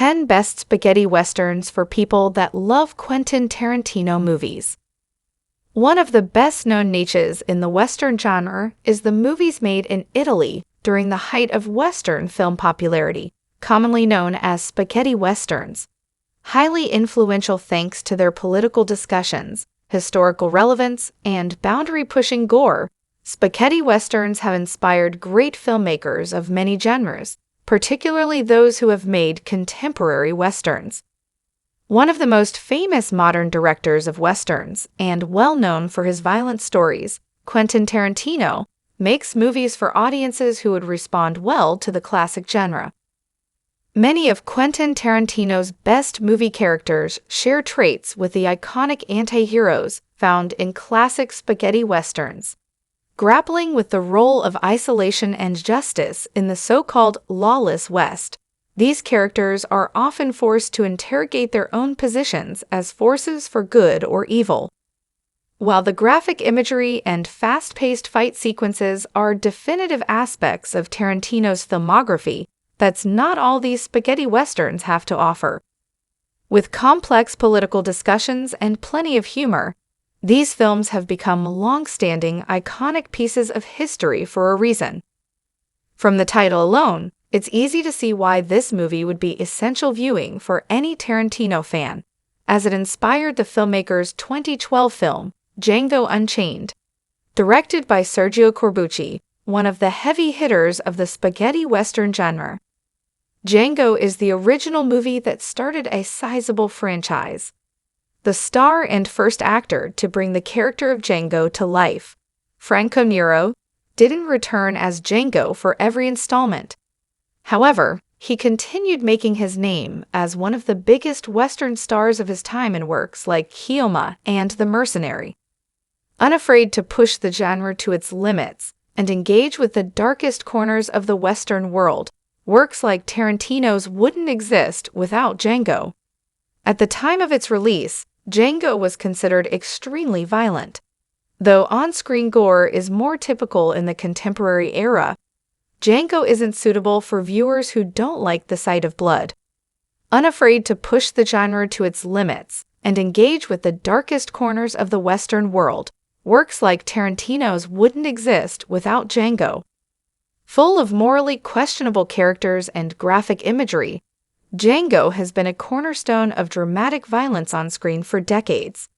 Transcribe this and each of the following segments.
10 Best Spaghetti Westerns for People That Love Quentin Tarantino Movies. One of the best-known niches in the Western genre is the movies made in Italy during the height of Western film popularity, commonly known as spaghetti westerns. Highly influential thanks to their political discussions, historical relevance, and boundary-pushing gore, spaghetti westerns have inspired great filmmakers of many genres, particularly those who have made contemporary westerns. One of the most famous modern directors of westerns, and well known for his violent stories, Quentin Tarantino, makes movies for audiences who would respond well to the classic genre. Many of Quentin Tarantino's best movie characters share traits with the iconic anti-heroes found in classic spaghetti westerns. Grappling with the role of isolation and justice in the so-called lawless West, these characters are often forced to interrogate their own positions as forces for good or evil. While the graphic imagery and fast-paced fight sequences are definitive aspects of Tarantino's filmography, that's not all these spaghetti westerns have to offer. With complex political discussions and plenty of humor, these films have become long-standing, iconic pieces of history for a reason. From the title alone, it's easy to see why this movie would be essential viewing for any Tarantino fan, as it inspired the filmmaker's 2012 film, Django Unchained. Directed by Sergio Corbucci, one of the heavy hitters of the spaghetti western genre. Django is the original movie that started a sizable franchise. The star and first actor to bring the character of Django to life, Franco Nero, didn't return as Django for every installment. However, he continued making his name as one of the biggest Western stars of his time in works like Keoma and The Mercenary. Unafraid to push the genre to its limits and engage with the darkest corners of the Western world, works like Tarantino's wouldn't exist without Django. At the time of its release, Django was considered extremely violent. Though on-screen gore is more typical in the contemporary era, Django isn't suitable for viewers who don't like the sight of blood. Unafraid to push the genre to its limits and engage with the darkest corners of the Western world, works like Tarantino's wouldn't exist without Django. Full of morally questionable characters and graphic imagery, Django has been a cornerstone of dramatic violence on screen for decades.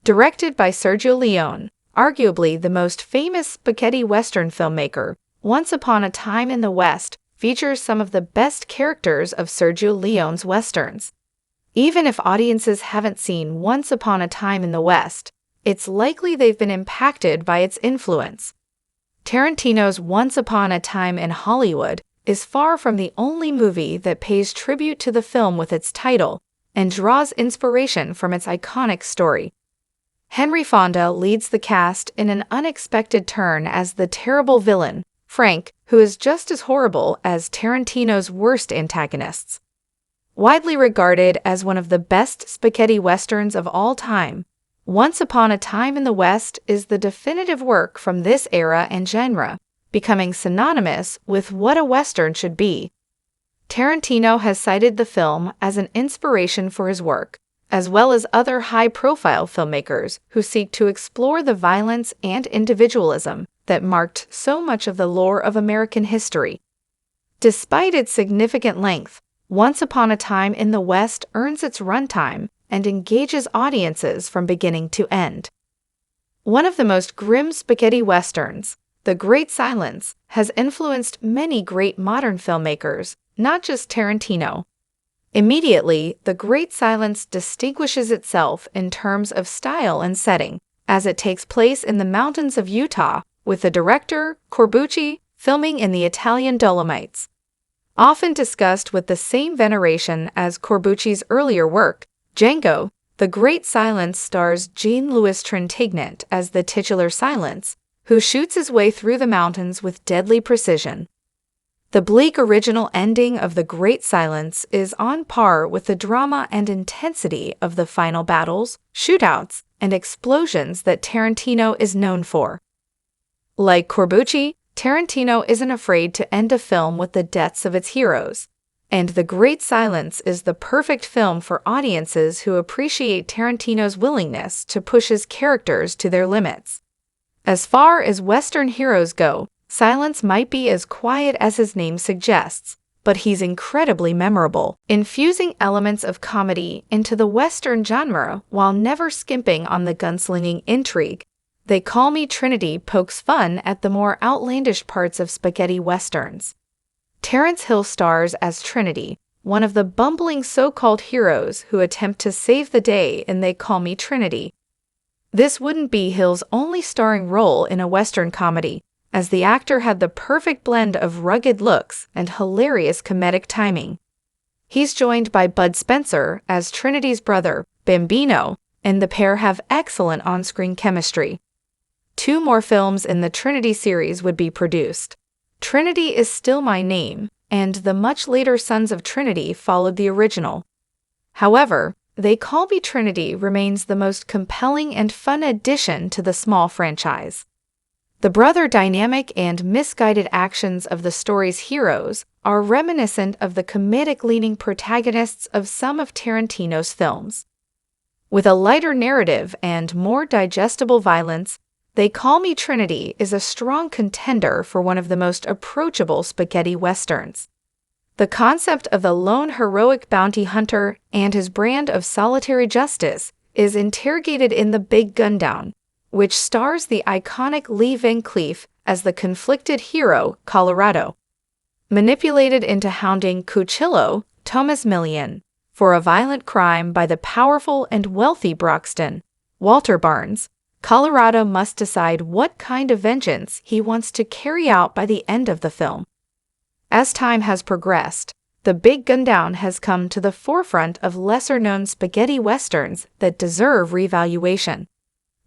Directed by Sergio Leone, arguably the most famous spaghetti western filmmaker, Once Upon a Time in the West features some of the best characters of Sergio Leone's westerns. Even if audiences haven't seen Once Upon a Time in the West, it's likely they've been impacted by its influence. Tarantino's Once Upon a Time in Hollywood is far from the only movie that pays tribute to the film with its title and draws inspiration from its iconic story. Henry Fonda leads the cast in an unexpected turn as the terrible villain, Frank, who is just as horrible as Tarantino's worst antagonists. Widely regarded as one of the best spaghetti westerns of all time, Once Upon a Time in the West is the definitive work from this era and genre, becoming synonymous with what a western should be. Tarantino has cited the film as an inspiration for his work, as well as other high-profile filmmakers who seek to explore the violence and individualism that marked so much of the lore of American history. Despite its significant length, Once Upon a Time in the West earns its runtime and engages audiences from beginning to end. One of the most grim spaghetti westerns, The Great Silence, has influenced many great modern filmmakers, not just Tarantino. Immediately, The Great Silence distinguishes itself in terms of style and setting, as it takes place in the mountains of Utah, with the director, Corbucci, filming in the Italian Dolomites. Often discussed with the same veneration as Corbucci's earlier work, Django, The Great Silence stars Jean-Louis Trintignant as the titular Silence, who shoots his way through the mountains with deadly precision. The bleak original ending of The Great Silence is on par with the drama and intensity of the final battles, shootouts, and explosions that Tarantino is known for. Like Corbucci, Tarantino isn't afraid to end a film with the deaths of its heroes, And The Great Silence is the perfect film for audiences who appreciate Tarantino's willingness to push his characters to their limits. As far as Western heroes go, Silence might be as quiet as his name suggests, but he's incredibly memorable, infusing elements of comedy into the Western genre while never skimping on the gunslinging intrigue. They Call Me Trinity pokes fun at the more outlandish parts of spaghetti westerns. Terence Hill stars as Trinity, one of the bumbling so-called heroes who attempt to save the day in They Call Me Trinity. This wouldn't be Hill's only starring role in a Western comedy, as the actor had the perfect blend of rugged looks and hilarious comedic timing. He's joined by Bud Spencer as Trinity's brother, Bambino, and the pair have excellent on-screen chemistry. 2 more films in the Trinity series would be produced. Trinity Is Still My Name, and the much later Sons of Trinity followed the original. However, They Call Me Trinity remains the most compelling and fun addition to the small franchise. The brother dynamic and misguided actions of the story's heroes are reminiscent of the comedic-leaning protagonists of some of Tarantino's films. With a lighter narrative and more digestible violence, They Call Me Trinity is a strong contender for one of the most approachable spaghetti westerns. The concept of the lone heroic bounty hunter and his brand of solitary justice is interrogated in The Big Gundown, which stars the iconic Lee Van Cleef as the conflicted hero, Colorado, manipulated into hounding Cuchillo, Thomas Millian, for a violent crime by the powerful and wealthy Broxton, Walter Barnes. Colorado must decide what kind of vengeance he wants to carry out by the end of the film. As time has progressed, The Big Gundown has come to the forefront of lesser-known spaghetti westerns that deserve revaluation.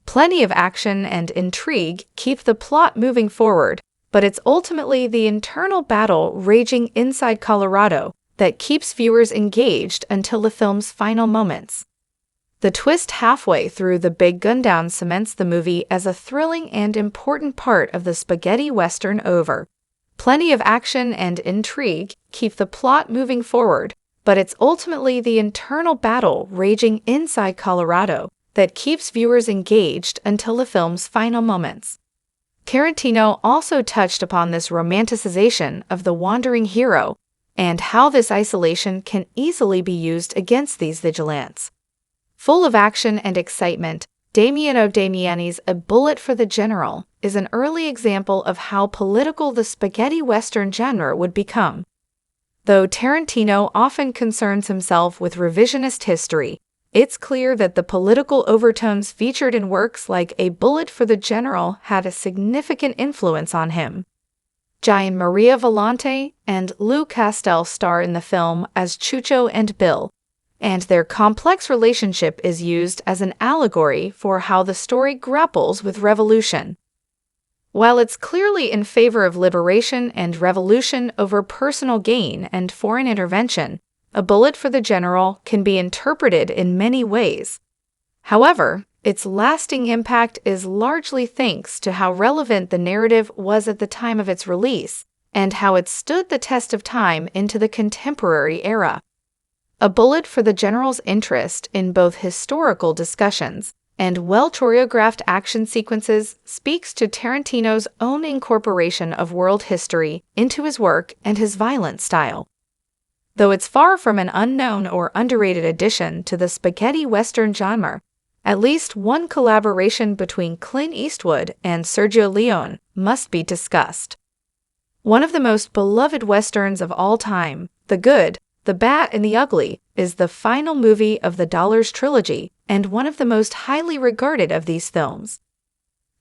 Plenty of action and intrigue keep the plot moving forward, but it's ultimately the internal battle raging inside Colorado that keeps viewers engaged until the film's final moments. The twist halfway through The Big Gundown cements the movie as a thrilling and important part of the spaghetti western over. Plenty of action and intrigue keep the plot moving forward, but it's ultimately the internal battle raging inside Colorado that keeps viewers engaged until the film's final moments. Tarantino also touched upon this romanticization of the wandering hero and how this isolation can easily be used against these vigilantes. Full of action and excitement, Damiano Damiani's A Bullet for the General is an early example of how political the spaghetti western genre would become. Though Tarantino often concerns himself with revisionist history, it's clear that the political overtones featured in works like A Bullet for the General had a significant influence on him. Gian Maria Volonté and Lou Castel star in the film as Chucho and Bill, and their complex relationship is used as an allegory for how the story grapples with revolution. While it's clearly in favor of liberation and revolution over personal gain and foreign intervention, A Bullet for the General can be interpreted in many ways. However, its lasting impact is largely thanks to how relevant the narrative was at the time of its release, and how it stood the test of time into the contemporary era. A Bullet for the General's interest in both historical discussions and well-choreographed action sequences speaks to Tarantino's own incorporation of world history into his work and his violent style. Though it's far from an unknown or underrated addition to the spaghetti western genre, at least one collaboration between Clint Eastwood and Sergio Leone must be discussed. One of the most beloved westerns of all time, The Good, The Bad, and the Ugly, is the final movie of the Dollars trilogy and one of the most highly regarded of these films.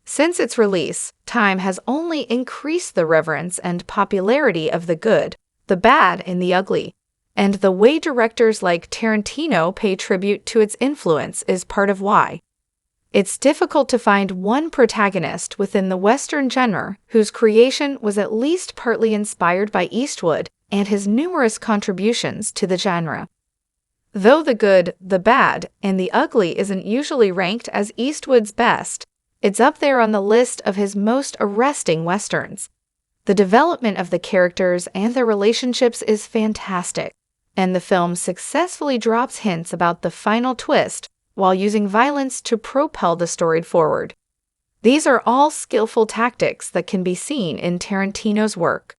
Since its release, time has only increased the reverence and popularity of The Good, The Bad, and the Ugly, and the way directors like Tarantino pay tribute to its influence is part of why. It's difficult to find one protagonist within the Western genre whose creation was at least partly inspired by Eastwood and his numerous contributions to the genre. Though The Good, The Bad, and the Ugly isn't usually ranked as Eastwood's best, it's up there on the list of his most arresting westerns. The development of the characters and their relationships is fantastic, and the film successfully drops hints about the final twist while using violence to propel the story forward. These are all skillful tactics that can be seen in Tarantino's work.